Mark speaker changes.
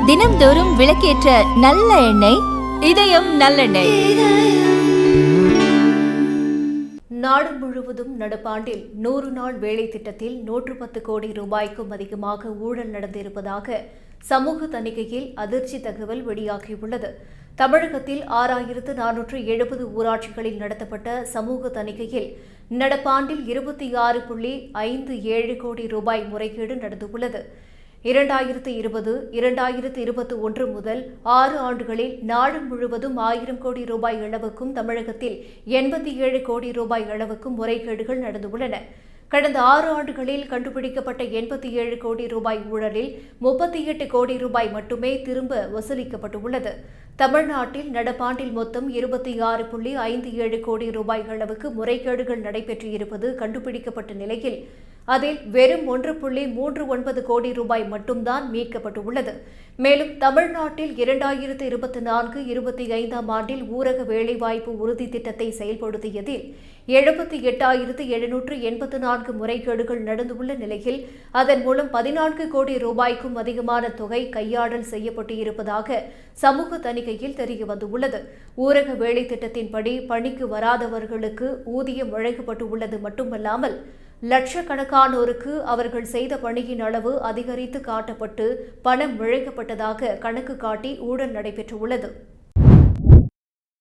Speaker 1: தினம்தோறும் விளக்கேற்ற நல்ல எண்ணெய் இதயம் நல்லெண்ணெய்.
Speaker 2: நாடு முழுவதும் நடப்பாண்டில் 100 நாள் வேலை திட்டத்தில் 110 கோடி ரூபாய்க்கும் அதிகமாக ஊழல் நடந்திருப்பதாக சமூக தணிக்கையில் அதிர்ச்சி தகவல் வெளியாகியுள்ளது. தமிழகத்தில் 6470 ஊராட்சிகளில் நடத்தப்பட்ட சமூக தணிக்கையில் நடப்பாண்டில் 26.57 கோடி ரூபாய் முறைகேடு நடந்துள்ளது. 2020-2021 முதல் 6 ஆண்டுகளில் நாடு முழுவதும் 1000 கோடி ரூபாய் அளவுக்கும் தமிழகத்தில் 87 கோடி ரூபாய் அளவுக்கும் முறைகேடுகள் நடந்துள்ளன. கடந்த 6 ஆண்டுகளில் கண்டுபிடிக்கப்பட்ட 87 கோடி ரூபாய் ஊழலில் 38 கோடி ரூபாய் மட்டுமே திரும்ப வசூலிக்கப்பட்டுள்ளது. தமிழ்நாட்டில் நடப்பாண்டில் மொத்தம் 26.57 கோடி ரூபாய் அளவுக்கு முறைகேடுகள் நடைபெற்றிருப்பது கண்டுபிடிக்கப்பட்ட நிலையில் அதில் வெறும் 1.39 கோடி ரூபாய் மட்டும்தான் மீட்கப்பட்டுள்ளது. மேலும் தமிழ்நாட்டில் 2024-25 ஆண்டில் ஊரக வேலைவாய்ப்பு உறுதி திட்டத்தை செயல்படுத்தியதில் 78,784 முறைகேடுகள் நடந்துள்ள நிலையில் அதன் மூலம் 14 கோடி ரூபாய்க்கும் அதிகமான தொகை கையாடல் செய்யப்பட்டு இருப்பதாக சமூக தணிக்கையில் தெரியவந்துள்ளது. ஊரக வேலை திட்டத்தின்படி பணிக்கு வராதவர்களுக்கு ஊதியம் வழங்கப்பட்டுள்ளது மட்டுமல்லாமல் லட்சக்கணக்கானோருக்கு அவர்கள் செய்த பணியின் அளவு அதிகரித்து காட்டப்பட்டு பணம் வழங்கப்பட்டதாக கணக்கு காட்டி ஊழல் நடைபெற்றுள்ளது.